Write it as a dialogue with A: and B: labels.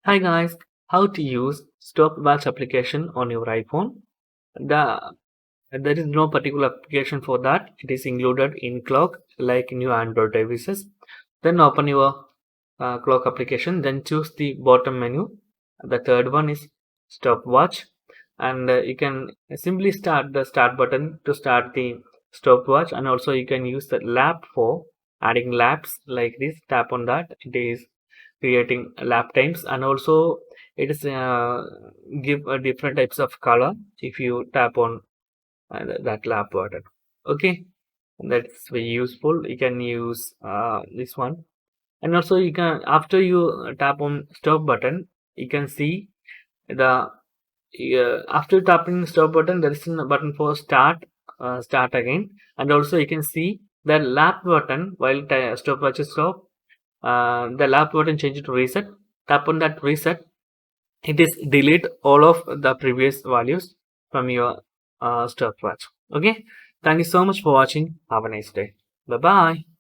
A: Hi guys, how to use stopwatch application on your iPhone. The There is no particular application for that. It is included in clock like new Android devices. Then open your clock application. Then choose the bottom menu. The third one is stopwatch, and you can simply start the start button to start the stopwatch, and also you can use the lap for adding laps like this. Tap on that. It is creating lap times, and also it is give different types of color if you tap on that lap button. Okay, that's very useful. You can use this one, and also you can, after you tap on stop button, you can see the after tapping stop button there is a button for start again, and also you can see the lap button while stopwatch is stop. The lap button change to reset. Tap on that reset. It is delete all of the previous values from your stopwatch. Okay, thank you so much for watching. Have a nice day. Bye bye.